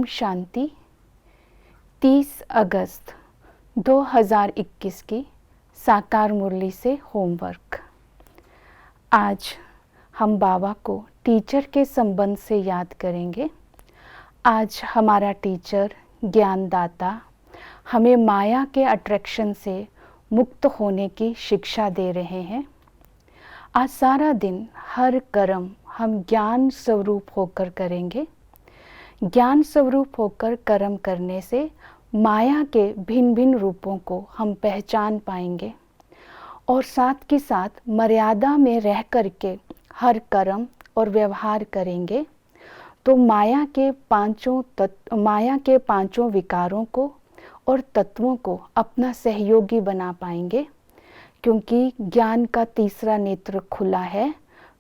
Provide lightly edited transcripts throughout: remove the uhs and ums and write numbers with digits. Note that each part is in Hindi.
शांति। 30 अगस्त 2021 की साकार मुरली से होमवर्क। आज हम बाबा को टीचर के संबंध से याद करेंगे। आज हमारा टीचर ज्ञानदाता हमें माया के अट्रैक्शन से मुक्त होने की शिक्षा दे रहे हैं। आज सारा दिन हर कर्म हम ज्ञान स्वरूप होकर करेंगे। ज्ञान स्वरूप होकर कर्म करने से माया के भिन्न भिन्न रूपों को हम पहचान पाएंगे और साथ के साथ मर्यादा में रह करके हर कर्म और व्यवहार करेंगे तो माया के पांचों विकारों को और तत्वों को अपना सहयोगी बना पाएंगे। क्योंकि ज्ञान का तीसरा नेत्र खुला है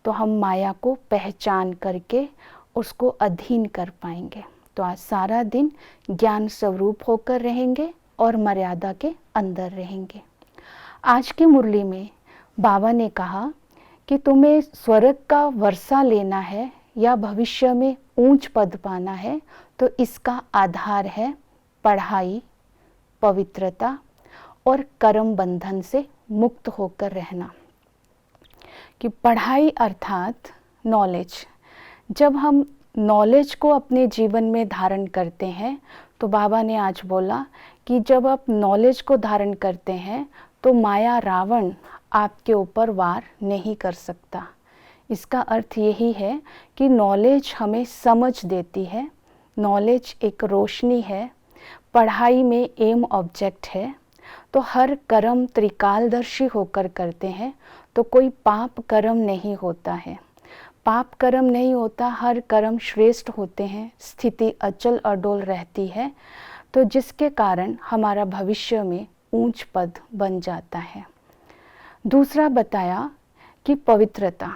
तो हम माया को पहचान करके उसको अधीन कर पाएंगे। तो आज सारा दिन ज्ञान स्वरूप होकर रहेंगे और मर्यादा के अंदर रहेंगे। आज की मुरली में बाबा ने कहा कि तुम्हें स्वर्ग का वर्षा लेना है या भविष्य में ऊंच पद पाना है तो इसका आधार है पढ़ाई, पवित्रता और कर्म बंधन से मुक्त होकर रहना। कि पढ़ाई अर्थात नॉलेज। जब हम नॉलेज को अपने जीवन में धारण करते हैं तो बाबा ने आज बोला कि जब आप नॉलेज को धारण करते हैं तो माया रावण आपके ऊपर वार नहीं कर सकता। इसका अर्थ यही है कि नॉलेज हमें समझ देती है। नॉलेज एक रोशनी है। पढ़ाई में एम ऑब्जेक्ट है। तो हर कर्म त्रिकालदर्शी होकर करते हैं तो कोई पाप कर्म नहीं होता है। पाप कर्म नहीं होता, हर कर्म श्रेष्ठ होते हैं। स्थिति अचल अडोल रहती है तो जिसके कारण हमारा भविष्य में ऊंच पद बन जाता है। दूसरा बताया कि पवित्रता।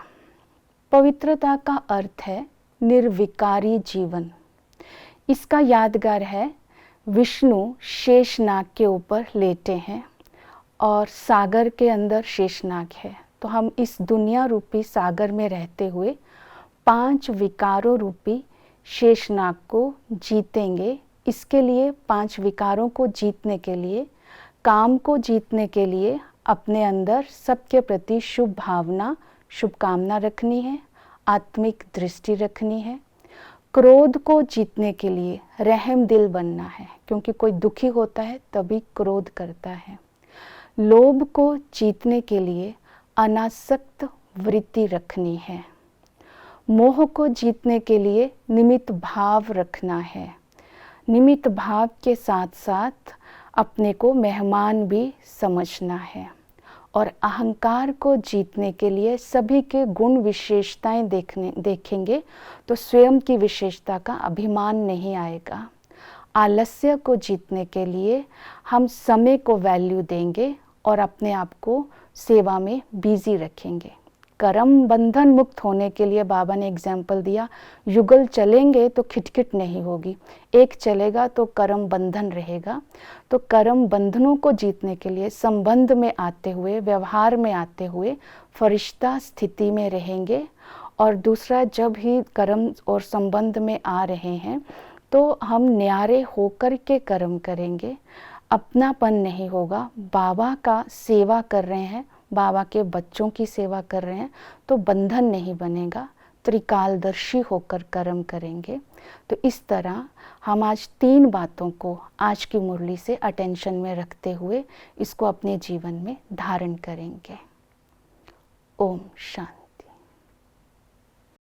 पवित्रता का अर्थ है निर्विकारी जीवन। इसका यादगार है विष्णु शेषनाग के ऊपर लेटे हैं और सागर के अंदर शेषनाग है। तो हम इस दुनिया रूपी सागर में रहते हुए 5 विकारों रूपी शेषनाग को जीतेंगे। इसके लिए 5 विकारों को जीतने के लिए, काम को जीतने के लिए अपने अंदर सबके प्रति शुभ भावना, शुभकामना रखनी है, आत्मिक दृष्टि रखनी है। क्रोध को जीतने के लिए रहम दिल बनना है, क्योंकि कोई दुखी होता है तभी क्रोध करता है। लोभ को जीतने के लिए अनासक्त वृत्ति रखनी है। मोह को जीतने के लिए निमित्त भाव रखना है। निमित्त भाव के साथ साथ अपने को मेहमान भी समझना है। और अहंकार को जीतने के लिए सभी के गुण विशेषताएं देखेंगे तो स्वयं की विशेषता का अभिमान नहीं आएगा। आलस्य को जीतने के लिए हम समय को वैल्यू देंगे और अपने आप को सेवा में बिजी रखेंगे। कर्म बंधन मुक्त होने के लिए बाबा ने एग्जाम्पल दिया, युगल चलेंगे तो खिटखिट नहीं होगी, एक चलेगा तो कर्म बंधन रहेगा। तो कर्म बंधनों को जीतने के लिए संबंध में आते हुए, व्यवहार में आते हुए फरिश्ता स्थिति में रहेंगे। और दूसरा, जब ही कर्म और संबंध में आ रहे हैं तो हम न्यारे होकर के कर्म करेंगे। अपनापन नहीं होगा। बाबा का सेवा कर रहे हैं, बाबा के बच्चों की सेवा कर रहे हैं तो बंधन नहीं बनेगा। त्रिकालदर्शी होकर कर्म करेंगे। तो इस तरह हम आज 3 बातों को आज की मुरली से अटेंशन में रखते हुए इसको अपने जीवन में धारण करेंगे। ओम शांति।